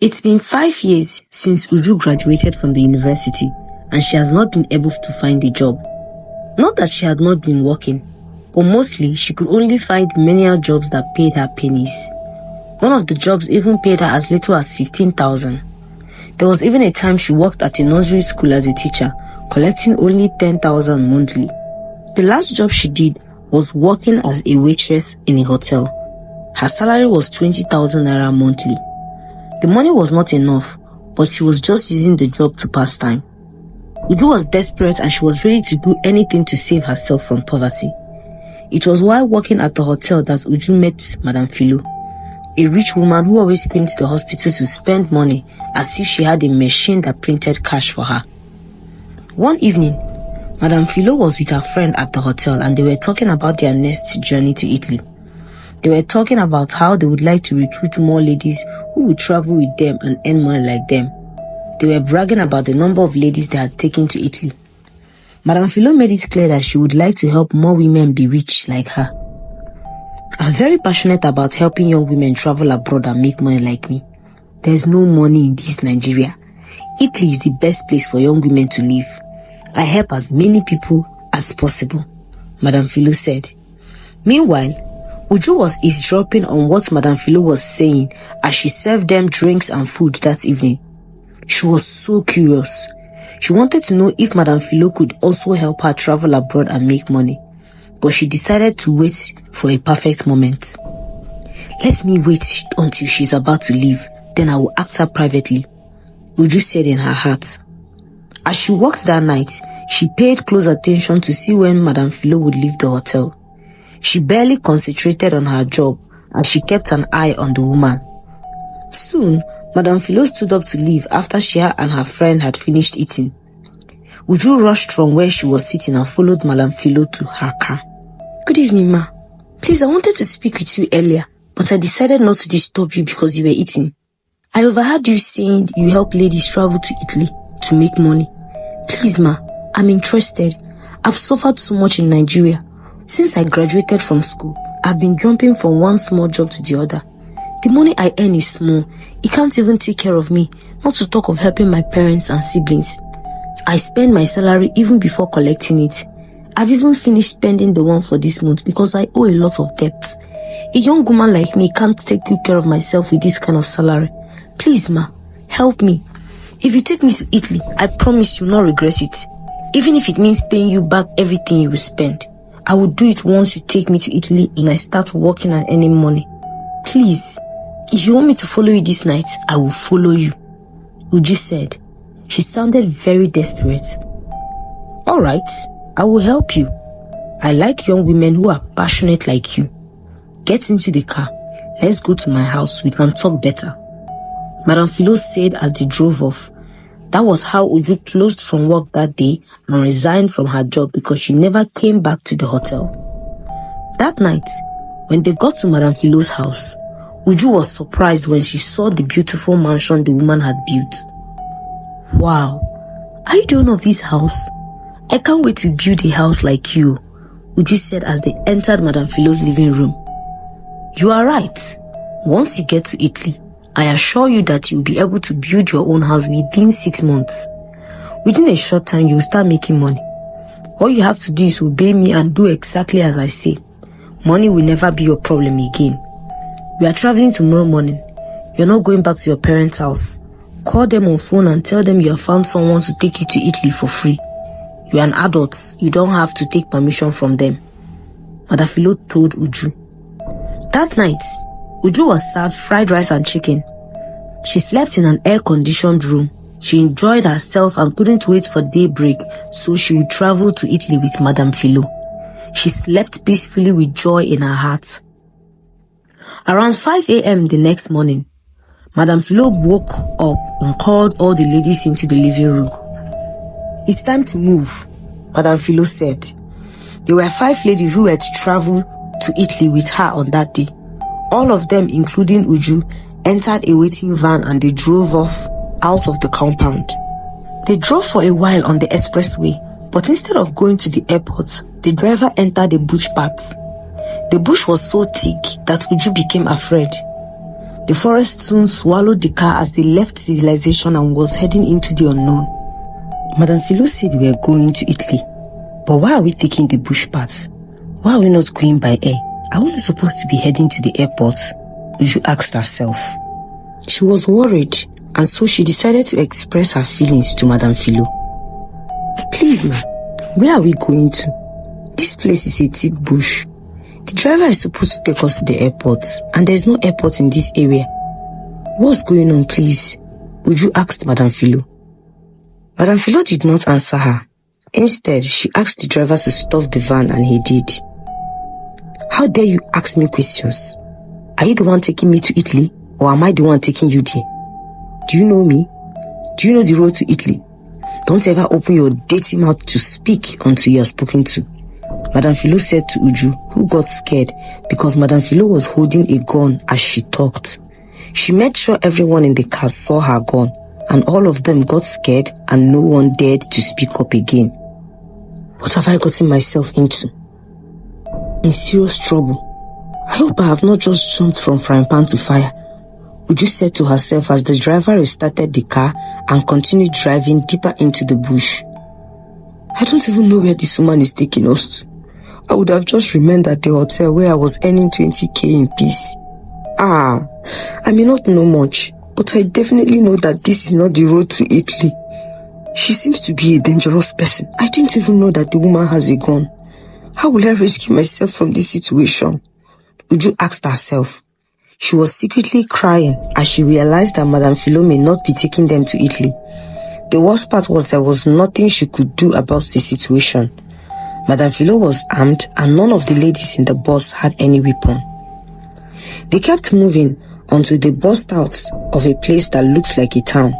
It's been 5 years since Uju graduated from the university and she has not been able to find a job. Not that she had not been working, but mostly she could only find menial jobs that paid her pennies. One of the jobs even paid her as little as 15,000. There was even a time she worked at a nursery school as a teacher, collecting only 10,000 monthly. The last job she did was working as a waitress in a hotel. Her salary was 20,000 naira monthly. The money was not enough, but she was just using the job to pass time. Uju was desperate and she was ready to do anything to save herself from poverty. It was while working at the hotel that Uju met Madam Philo, a rich woman who always came to the hospital to spend money as if she had a machine that printed cash for her. One evening, Madam Philo was with her friend at the hotel and they were talking about their next journey to Italy. They were talking about how they would like to recruit more ladies who would travel with them and earn money like them. They were bragging about the number of ladies they had taken to Italy. Madam Philo made it clear that she would like to help more women be rich like her. I'm very passionate about helping young women travel abroad and make money like me. There's no money in this Nigeria. Italy is the best place for young women to live. I help as many people as possible, Madam Philo said. Meanwhile, Uju was eavesdropping on what Madam Philo was saying as she served them drinks and food that evening. She was so curious. She wanted to know if Madam Philo could also help her travel abroad and make money. But she decided to wait for a perfect moment. Let me wait until she's about to leave, then I will ask her privately, Uju said in her heart. As she walked that night, she paid close attention to see when Madam Philo would leave the hotel. She barely concentrated on her job and she kept an eye on the woman. Soon, Madam Philo stood up to leave after she and her friend had finished eating. Uju rushed from where she was sitting and followed Madam Philo to her car. Good evening, ma. Please, I wanted to speak with you earlier, but I decided not to disturb you because you were eating. I overheard you saying you help ladies travel to Italy to make money. Please, ma, I'm interested. I've suffered so much in Nigeria. Since I graduated from school, I've been jumping from one small job to the other. The money I earn is small. It can't even take care of me, not to talk of helping my parents and siblings. I spend my salary even before collecting it. I've even finished spending the one for this month because I owe a lot of debts. A young woman like me can't take good care of myself with this kind of salary. Please, ma, help me. If you take me to Italy, I promise you'll not regret it. Even if it means paying you back everything you will spend. I will do it once you take me to Italy and I start working and earning money. Please, if you want me to follow you this night, I will follow you, Uju said. She sounded very desperate. Alright, I will help you. I like young women who are passionate like you. Get into the car. Let's go to my house. We can talk better, Madam Philo said as they drove off. That was how Uju closed from work that day and resigned from her job because she never came back to the hotel. That night, when they got to Madam Philo's house, Uju was surprised when she saw the beautiful mansion the woman had built. Wow, are you the owner of this house? I can't wait to build a house like you, Uju said as they entered Madam Philo's living room. You are right. Once you get to Italy, I assure you that you'll be able to build your own house within 6 months. Within a short time, you'll start making money. All you have to do is obey me and do exactly as I say. Money will never be your problem again. We are traveling tomorrow morning. You're not going back to your parents' house. Call them on phone and tell them you have found someone to take you to Italy for free. You're an adult. You don't have to take permission from them, Madam Philo told Uju. That night, Uju was served fried rice and chicken. She slept in an air-conditioned room. She enjoyed herself and couldn't wait for daybreak so she would travel to Italy with Madam Philo. She slept peacefully with joy in her heart. Around 5 a.m. the next morning, Madam Philo woke up and called all the ladies into the living room. It's time to move, Madam Philo said. There were 5 ladies who were to travel to Italy with her on that day. All of them, including Uju, entered a waiting van and they drove off out of the compound. They drove for a while on the expressway, but instead of going to the airport, the driver entered a bush path. The bush was so thick that Uju became afraid. The forest soon swallowed the car as they left civilization and was heading into the unknown. Madame Philo said we were going to Italy. But why are we taking the bush path? Why are we not going by air? Are we not supposed to be heading to the airport? Uju asked herself. She was worried, and so she decided to express her feelings to Madame Philo. Please, ma, where are we going to? This place is a thick bush. The driver is supposed to take us to the airport, and there's no airport in this area. What's going on, please? Uju asked Madame Philo. Madame Philo did not answer her. Instead, she asked the driver to stop the van, and he did. How dare you ask me questions? Are you the one taking me to Italy, or am I the one taking you there? Do you know me? Do you know the road to Italy? Don't ever open your dirty mouth to speak until you are spoken to. Madame Philo said to Uju, who got scared because Madame Philo was holding a gun as she talked. She made sure everyone in the car saw her gun, and all of them got scared and no one dared to speak up again. What have I gotten myself into? In serious trouble. I hope I have not just jumped from frying pan to fire. Uju said to herself as the driver restarted the car and continued driving deeper into the bush. I don't even know where this woman is taking us to. I would have just remained at the hotel where I was earning 20k in peace. I may not know much, but I definitely know that this is not the road to Italy. She seems to be a dangerous person. I didn't even know that the woman has a gun. How will I rescue myself from this situation? Uju asked herself. She was secretly crying as she realized that Madame Philo may not be taking them to Italy. The worst part was there was nothing she could do about the situation. Madame Philo was armed and none of the ladies in the bus had any weapon. They kept moving until they burst out of a place that looks like a town.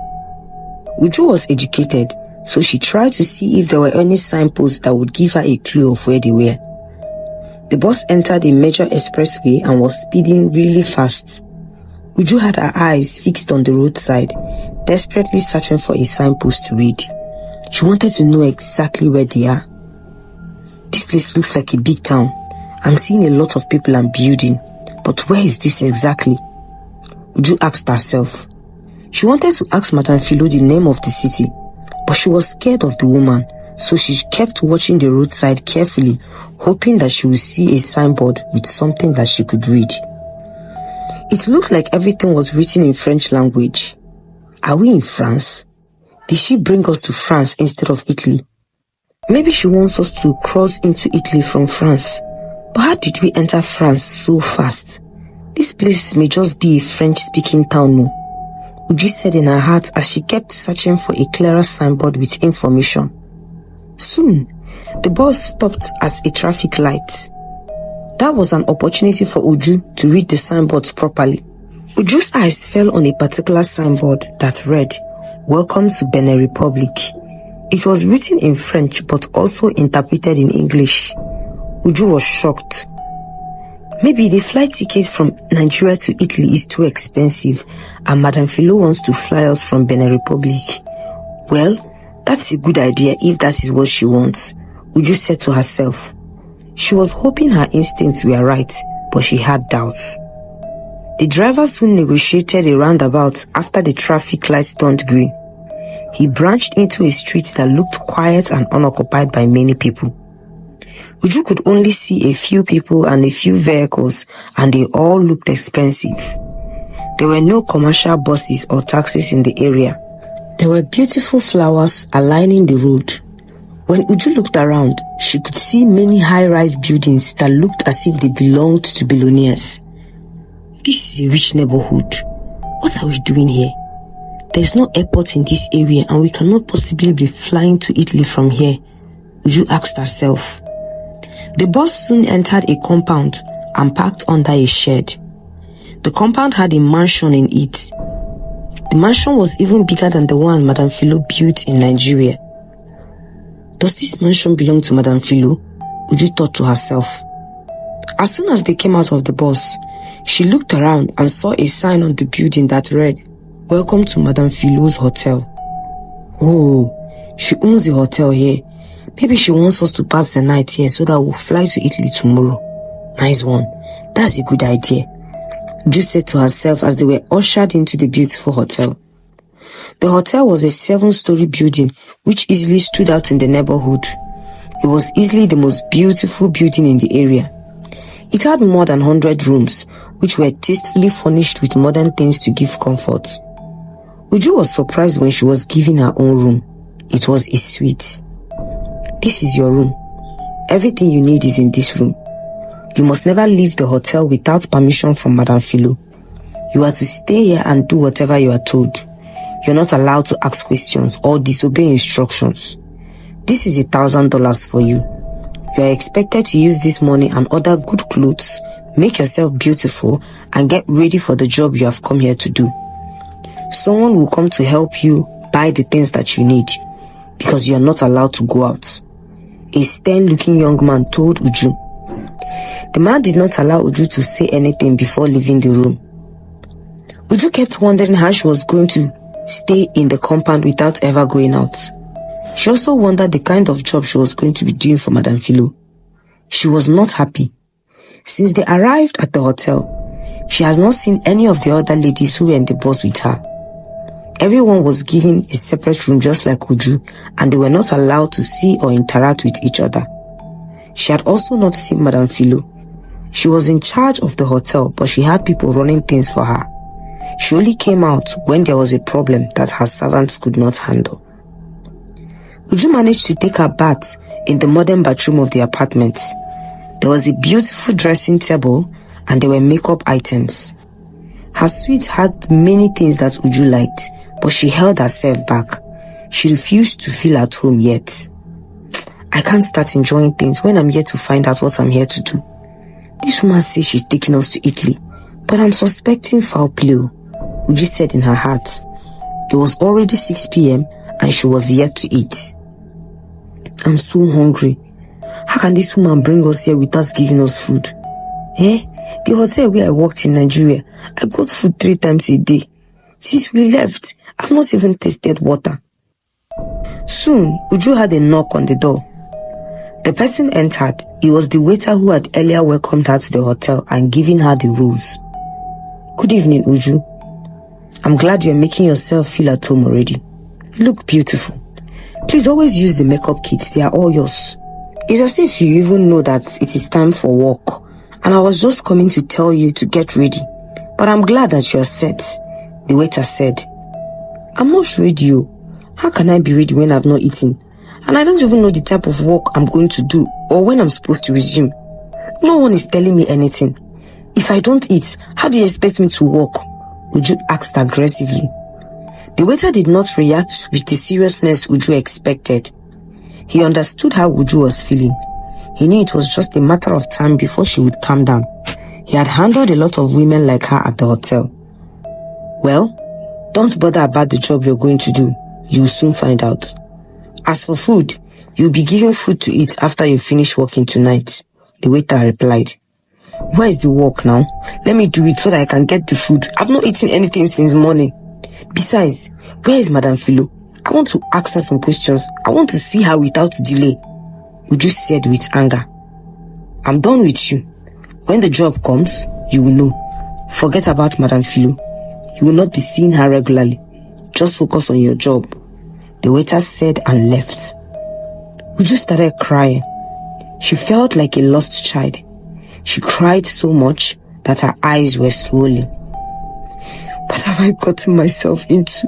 Uju was educated, so she tried to see if there were any signposts that would give her a clue of where they were. The bus entered a major expressway and was speeding really fast. Uju had her eyes fixed on the roadside, desperately searching for a signpost to read. She wanted to know exactly where they are. This place looks like a big town. I'm seeing a lot of people and building, but where is this exactly? Uju asked herself. She wanted to ask Madame Philo the name of the city, but she was scared of the woman, so she kept watching the roadside carefully, hoping that she would see a signboard with something that she could read. It looked like everything was written in French language. Are we in France? Did she bring us to France instead of Italy? Maybe she wants us to cross into Italy from France. But how did we enter France so fast? This place may just be a French-speaking town, no? Uju said in her heart as she kept searching for a clearer signboard with information. Soon, the bus stopped at a traffic light. That was an opportunity for Uju to read the signboards properly. Uju's eyes fell on a particular signboard that read, "Welcome to Benin Republic." It was written in French but also interpreted in English. Uju was shocked. Maybe the flight ticket from Nigeria to Italy is too expensive and Madame Philo wants to fly us from Benin Republic. Well, that's a good idea if that is what she wants, Uju said to herself. She was hoping her instincts were right, but she had doubts. The driver soon negotiated a roundabout after the traffic lights turned green. He branched into a street that looked quiet and unoccupied by many people. Uju could only see a few people and a few vehicles, and they all looked expensive. There were no commercial buses or taxis in the area. There were beautiful flowers aligning the road. When Uju looked around, she could see many high-rise buildings that looked as if they belonged to billionaires. This is a rich neighborhood. What are we doing here? There is no airport in this area and we cannot possibly be flying to Italy from here, Uju asked herself. The bus soon entered a compound and parked under a shed. The compound had a mansion in it. The mansion was even bigger than the one Madame Philo built in Nigeria. Does this mansion belong to Madame Philo? Uju thought to herself. As soon as they came out of the bus, she looked around and saw a sign on the building that read, "Welcome to Madame Philo's hotel." Oh, she owns a hotel here. Maybe she wants us to pass the night here so that we'll fly to Italy tomorrow. Nice one. That's a good idea. Uju said to herself as they were ushered into the beautiful hotel. The hotel was a 7-story building which easily stood out in the neighborhood. It was easily the most beautiful building in the area. It had more than 100 rooms, which were tastefully furnished with modern things to give comfort. Uju was surprised when she was given her own room. It was a suite. "This is your room. Everything you need is in this room. You must never leave the hotel without permission from Madame Philo. You are to stay here and do whatever you are told. You're not allowed to ask questions or disobey instructions. This is $1,000 for you. You are expected to use this money and order good clothes, make yourself beautiful, and get ready for the job you have come here to do. Someone will come to help you buy the things that you need, because you are not allowed to go out," a stern-looking young man told Uju. The man did not allow Uju to say anything before leaving the room. Uju kept wondering how she was going to stay in the compound without ever going out. She also wondered the kind of job she was going to be doing for Madame Philo. She was not happy. Since they arrived at the hotel, she has not seen any of the other ladies who were in the bus with her. Everyone was given a separate room just like Uju, and they were not allowed to see or interact with each other. She had also not seen Madame Philo. She was in charge of the hotel, but she had people running things for her. She only came out when there was a problem that her servants could not handle. Uju managed to take her bath in the modern bathroom of the apartment. There was a beautiful dressing table and there were makeup items. Her suite had many things that Uju liked, but she held herself back. She refused to feel at home yet. "I can't start enjoying things when I'm here to find out what I'm here to do. This woman says she's taking us to Italy, but I'm suspecting foul play," Uju said in her heart. It was already 6 p.m. and she was yet to eat. "I'm so hungry. How can this woman bring us here without giving us food? The hotel where I worked in Nigeria, I got food 3 times a day. Since we left, I've not even tasted water." Soon, Uju had a knock on the door. The person entered. It was the waiter who had earlier welcomed her to the hotel and given her the rules. "Good evening, Uju. I'm glad you're making yourself feel at home already. You look beautiful. Please always use the makeup kits. They are all yours. It's as if you even know that it is time for work. And I was just coming to tell you to get ready. But I'm glad that you're set," the waiter said. "I'm not ready. How can I be ready when I've not eaten? And I don't even know the type of work I'm going to do or when I'm supposed to resume. No one is telling me anything. If I don't eat, how do you expect me to work?" Uju asked aggressively. The waiter did not react with the seriousness Uju expected. He understood how Uju was feeling. He knew it was just a matter of time before she would calm down. He had handled a lot of women like her at the hotel. "Well, don't bother about the job you're going to do. You will soon find out. As for food, you'll be given food to eat after you finish working tonight," the waiter replied. "Where is the work now? Let me do it so that I can get the food. I've not eaten anything since morning. Besides, where is Madame Philo? I want to ask her some questions. I want to see her without delay," Uju said with anger. "I'm done with you. When the job comes, you will know. Forget about Madame Philo. You will not be seeing her regularly. Just focus on your job," the waiter said and left. Uju started crying. She felt like a lost child. She cried so much that her eyes were swollen. "What have I gotten myself into?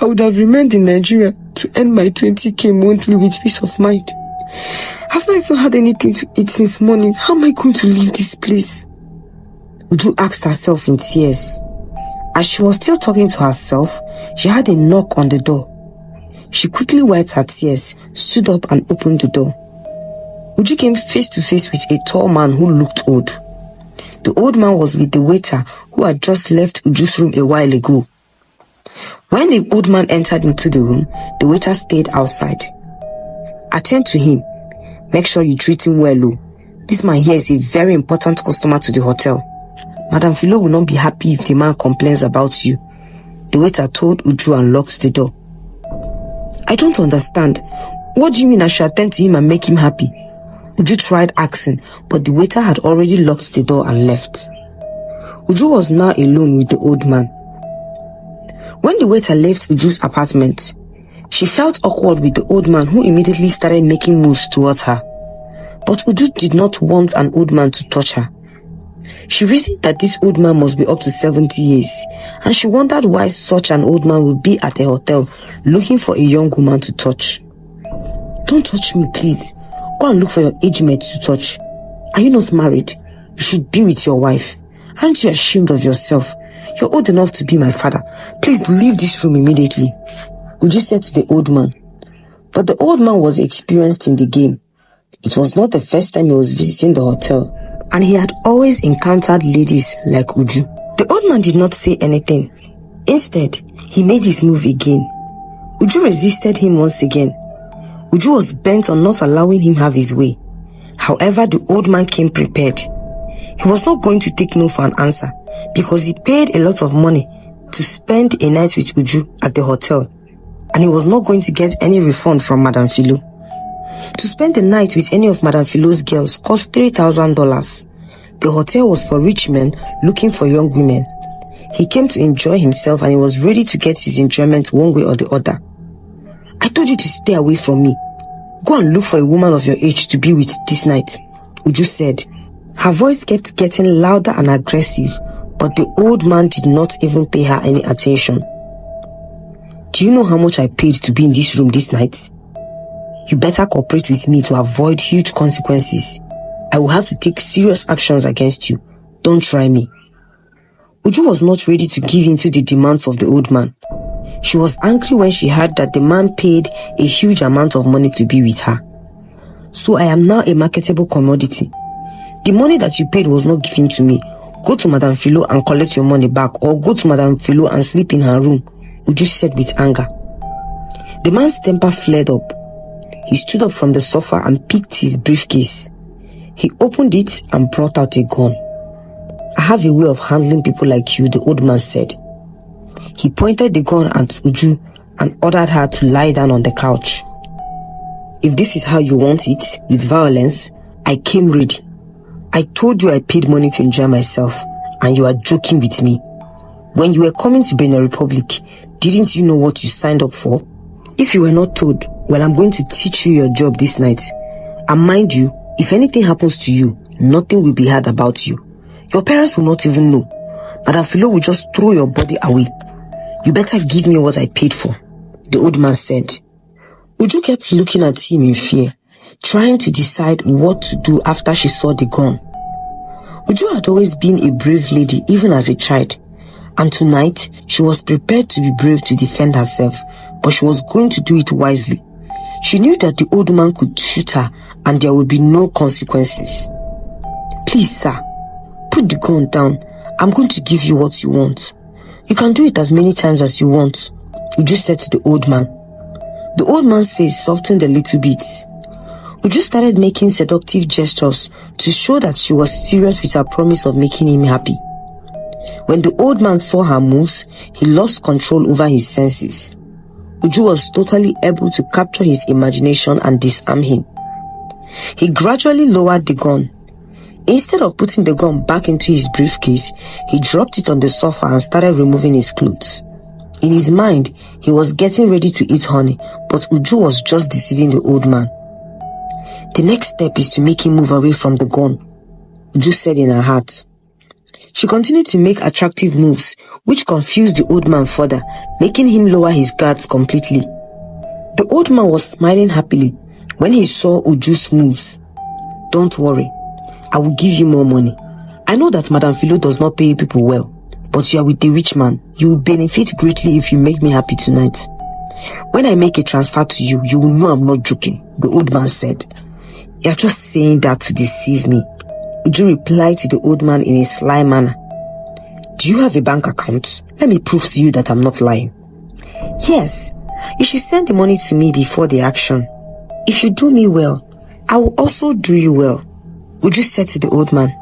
I would have remained in Nigeria to earn my 20k monthly with peace of mind. I've not even had anything to eat since morning. How am I going to leave this place?" Uju asked herself in tears. As she was still talking to herself, she had a knock on the door. She quickly wiped her tears, stood up and opened the door. Uju came face to face with a tall man who looked old. The old man was with the waiter who had just left Uju's room a while ago. When the old man entered into the room, the waiter stayed outside. "Attend to him. Make sure you treat him well, oh. This man here is a very important customer to the hotel. Madame Philo will not be happy if the man complains about you," the waiter told Uju and locked the door. "I don't understand. What do you mean I should attend to him and make him happy?" Uju tried asking, but the waiter had already locked the door and left. Uju was now alone with the old man. When the waiter left Uju's apartment, she felt awkward with the old man, who immediately started making moves towards her. But Uju did not want an old man to touch her. She reasoned that this old man must be up to 70 years, and she wondered why such an old man would be at a hotel looking for a young woman to touch. "Don't touch me, please. Go and look for your age mate to touch. Are you not married? You should be with your wife. Aren't you ashamed of yourself? You're old enough to be my father. Please leave this room immediately," Uju said to the old man. But the old man was experienced in the game. It was not the first time he was visiting the hotel, and he had always encountered ladies like Uju. The old man did not say anything. Instead, he made his move again. Uju resisted him once again. Uju was bent on not allowing him have his way. However, the old man came prepared. He was not going to take no for an answer, because he paid a lot of money to spend a night with Uju at the hotel, and he was not going to get any refund from Madame Philo. To spend the night with any of Madame Philo's girls cost $3,000. The hotel was for rich men looking for young women. He came to enjoy himself, and he was ready to get his enjoyment one way or the other. "I told you to stay away from me. Go and look for a woman of your age to be with this night," Uju said. Her voice kept getting louder and aggressive, but the old man did not even pay her any attention. "Do you know how much I paid to be in this room this night? You better cooperate with me to avoid huge consequences. I will have to take serious actions against you. Don't try me." Uju was not ready to give in to the demands of the old man. She was angry when she heard that the man paid a huge amount of money to be with her. "So I am now a marketable commodity. The money that you paid was not given to me. Go to Madame Philo and collect your money back, or go to Madame Philo and sleep in her room," Uju said with anger. The man's temper flared up. He stood up from the sofa and picked his briefcase. He opened it and brought out a gun. "I have a way of handling people like you," the old man said. He pointed the gun at Uju and ordered her to lie down on the couch. "If this is how you want it, with violence, I came ready. I told you I paid money to enjoy myself, and you are joking with me. When you were coming to Benin Republic, didn't you know what you signed up for? If you were not told, well, I'm going to teach you your job this night. And mind you, if anything happens to you, nothing will be heard about you. Your parents will not even know. Madame Philo will just throw your body away. You better give me what I paid for," the old man said. Uju kept looking at him in fear, trying to decide what to do after she saw the gun. Uju had always been a brave lady even as a child, and tonight she was prepared to be brave to defend herself, but she was going to do it wisely. She knew that the old man could shoot her and there would be no consequences. "Please, sir, put the gun down. I'm going to give you what you want. You can do it as many times as you want," Uju said to the old man. The old man's face softened a little bit. Uju started making seductive gestures to show that she was serious with her promise of making him happy. When the old man saw her moves, he lost control over his senses. Uju was totally able to capture his imagination and disarm him. He gradually lowered the gun. Instead of putting the gun back into his briefcase, he dropped it on the sofa and started removing his clothes. In his mind, he was getting ready to eat honey, but Uju was just deceiving the old man. "The next step is to make him move away from the gun," Uju said in her heart. She continued to make attractive moves, which confused the old man further, making him lower his guards completely. The old man was smiling happily when he saw Uju's moves. "Don't worry, I will give you more money. I know that Madame Philo does not pay people well, but you are with a rich man. You will benefit greatly if you make me happy tonight. When I make a transfer to you, you will know I'm not joking," the old man said. "You're just saying that to deceive me," Uju replied to the old man in a sly manner. "Do you have a bank account? Let me prove to you that I'm not lying." "Yes, you should send the money to me before the action. If you do me well, I will also do you well," Uju said to the old man.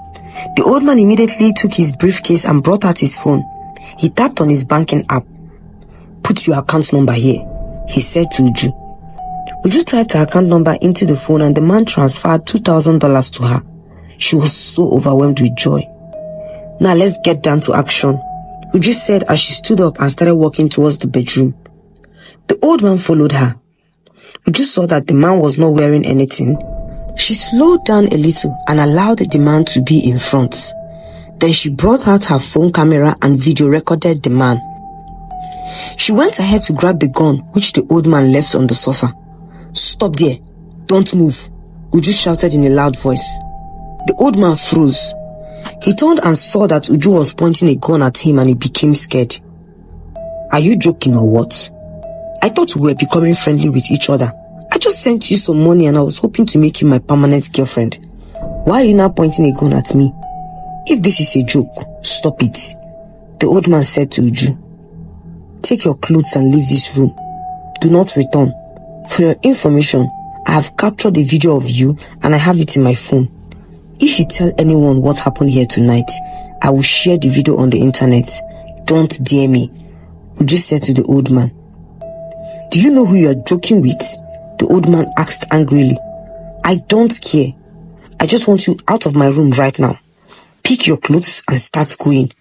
The old man immediately took his briefcase and brought out his phone. He tapped on his banking app. "Put your account number here," he said to Uju. Uju typed her account number into the phone and the man transferred $2,000 to her. She was so overwhelmed with joy. Now let's get down to action, Uju said as she stood up and started walking towards the bedroom. The old man followed her. Uju saw that the man was not wearing anything. She slowed down a little and allowed the man to be in front. Then she brought out her phone camera and video recorded the man. She went ahead to grab the gun which the old man left on the sofa. "Stop there. Don't move," Uju shouted in a loud voice. The old man froze. He turned and saw that Uju was pointing a gun at him and he became scared. "Are you joking or what? I thought we were becoming friendly with each other. I just sent you some money and I was hoping to make you my permanent girlfriend. Why are you now pointing a gun at me? If this is a joke, stop it," the old man said to Uju. "Take your clothes and leave this room. Do not return. For your information, I have captured a video of you and I have it in my phone. If you tell anyone what happened here tonight, I will share the video on the internet. Don't dare me," Uju said to the old man. "Do you know who you are joking with?" the old man asked angrily. "I don't care. I just want you out of my room right now. Pick your clothes and start going,"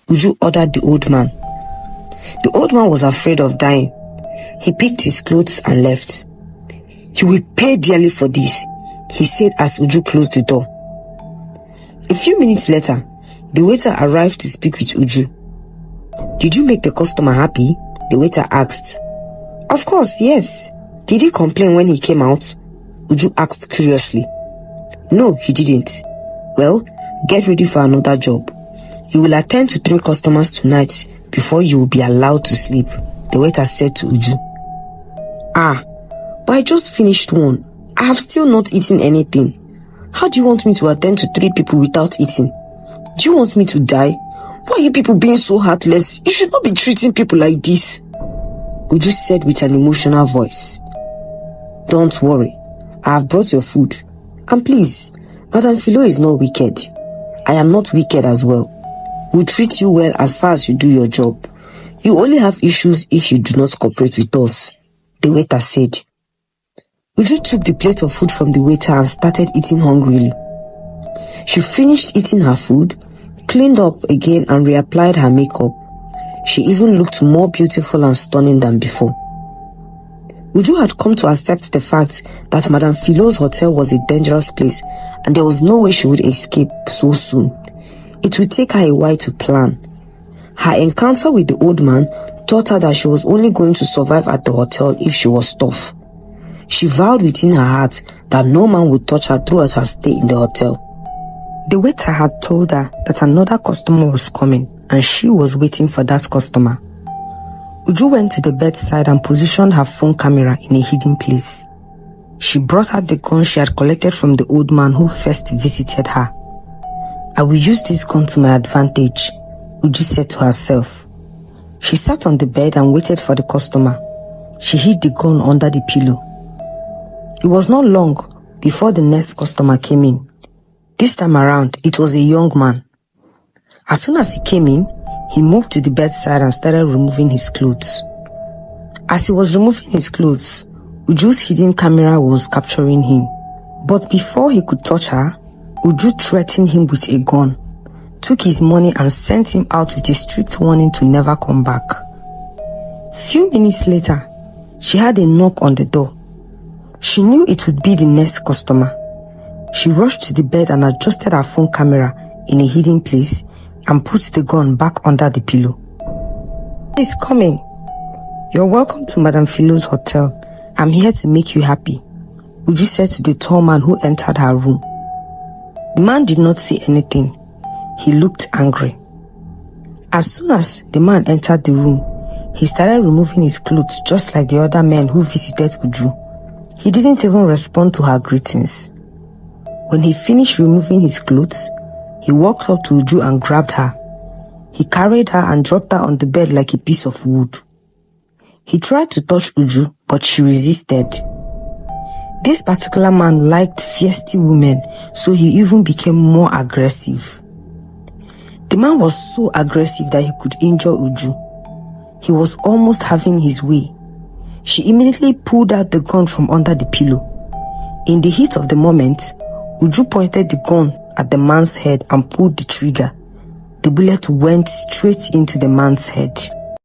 Uju ordered the old man. The old man was afraid of dying. He picked his clothes and left. "You will pay dearly for this," he said as Uju closed the door. A few minutes later, the waiter arrived to speak with Uju. "Did you make the customer happy?" the waiter asked. "Of course, yes. Did he complain when he came out?" Uju asked curiously. "No, he didn't." "Well, get ready for another job. You will attend to 3 customers tonight before you will be allowed to sleep," the waiter said to Uju. "Ah, but I just finished one. I have still not eaten anything. How do you want me to attend to 3 people without eating? Do you want me to die? Why are you people being so heartless? You should not be treating people like this," Uju said with an emotional voice. "Don't worry. I have brought your food. And please, Madam Philo is not wicked. I am not wicked as well. We'll treat you well as far as you do your job. You only have issues if you do not cooperate with us," the waiter said. Uju took the plate of food from the waiter and started eating hungrily. She finished eating her food, cleaned up again and reapplied her makeup. She even looked more beautiful and stunning than before. Uju had come to accept the fact that Madame Philo's hotel was a dangerous place and there was no way she would escape so soon. It would take her a while to plan. Her encounter with the old man taught her that she was only going to survive at the hotel if she was tough. She vowed within her heart that no man would touch her throughout her stay in the hotel. The waiter had told her that another customer was coming and she was waiting for that customer. Uju went to the bedside and positioned her phone camera in a hidden place. She brought out the gun she had collected from the old man who first visited her. "I will use this gun to my advantage," Uju said to herself. She sat on the bed and waited for the customer. She hid the gun under the pillow. It was not long before the next customer came in. This time around, it was a young man. As soon as he came in, he moved to the bedside and started removing his clothes. As he was removing his clothes, Uju's hidden camera was capturing him. But before he could touch her, Uju threatened him with a gun, took his money and sent him out with a strict warning to never come back. Few minutes later, she had a knock on the door. She knew it would be the next customer. She rushed to the bed and adjusted her phone camera in a hidden place and put the gun back under the pillow. "He's coming. You're welcome to Madame Philo's hotel. I'm here to make you happy," Uju said to the tall man who entered her room. The man did not say anything. He looked angry. As soon as the man entered the room, he started removing his clothes just like the other men who visited Uju. He didn't even respond to her greetings. When he finished removing his clothes, he walked up to Uju and grabbed her. He carried her and dropped her on the bed like a piece of wood. He tried to touch Uju, but she resisted. This particular man liked feisty women, so he even became more aggressive. The man was so aggressive that he could injure Uju. He was almost having his way. She immediately pulled out the gun from under the pillow. In the heat of the moment, Uju pointed the gun at the man's head and pulled the trigger. The bullet went straight into the man's head.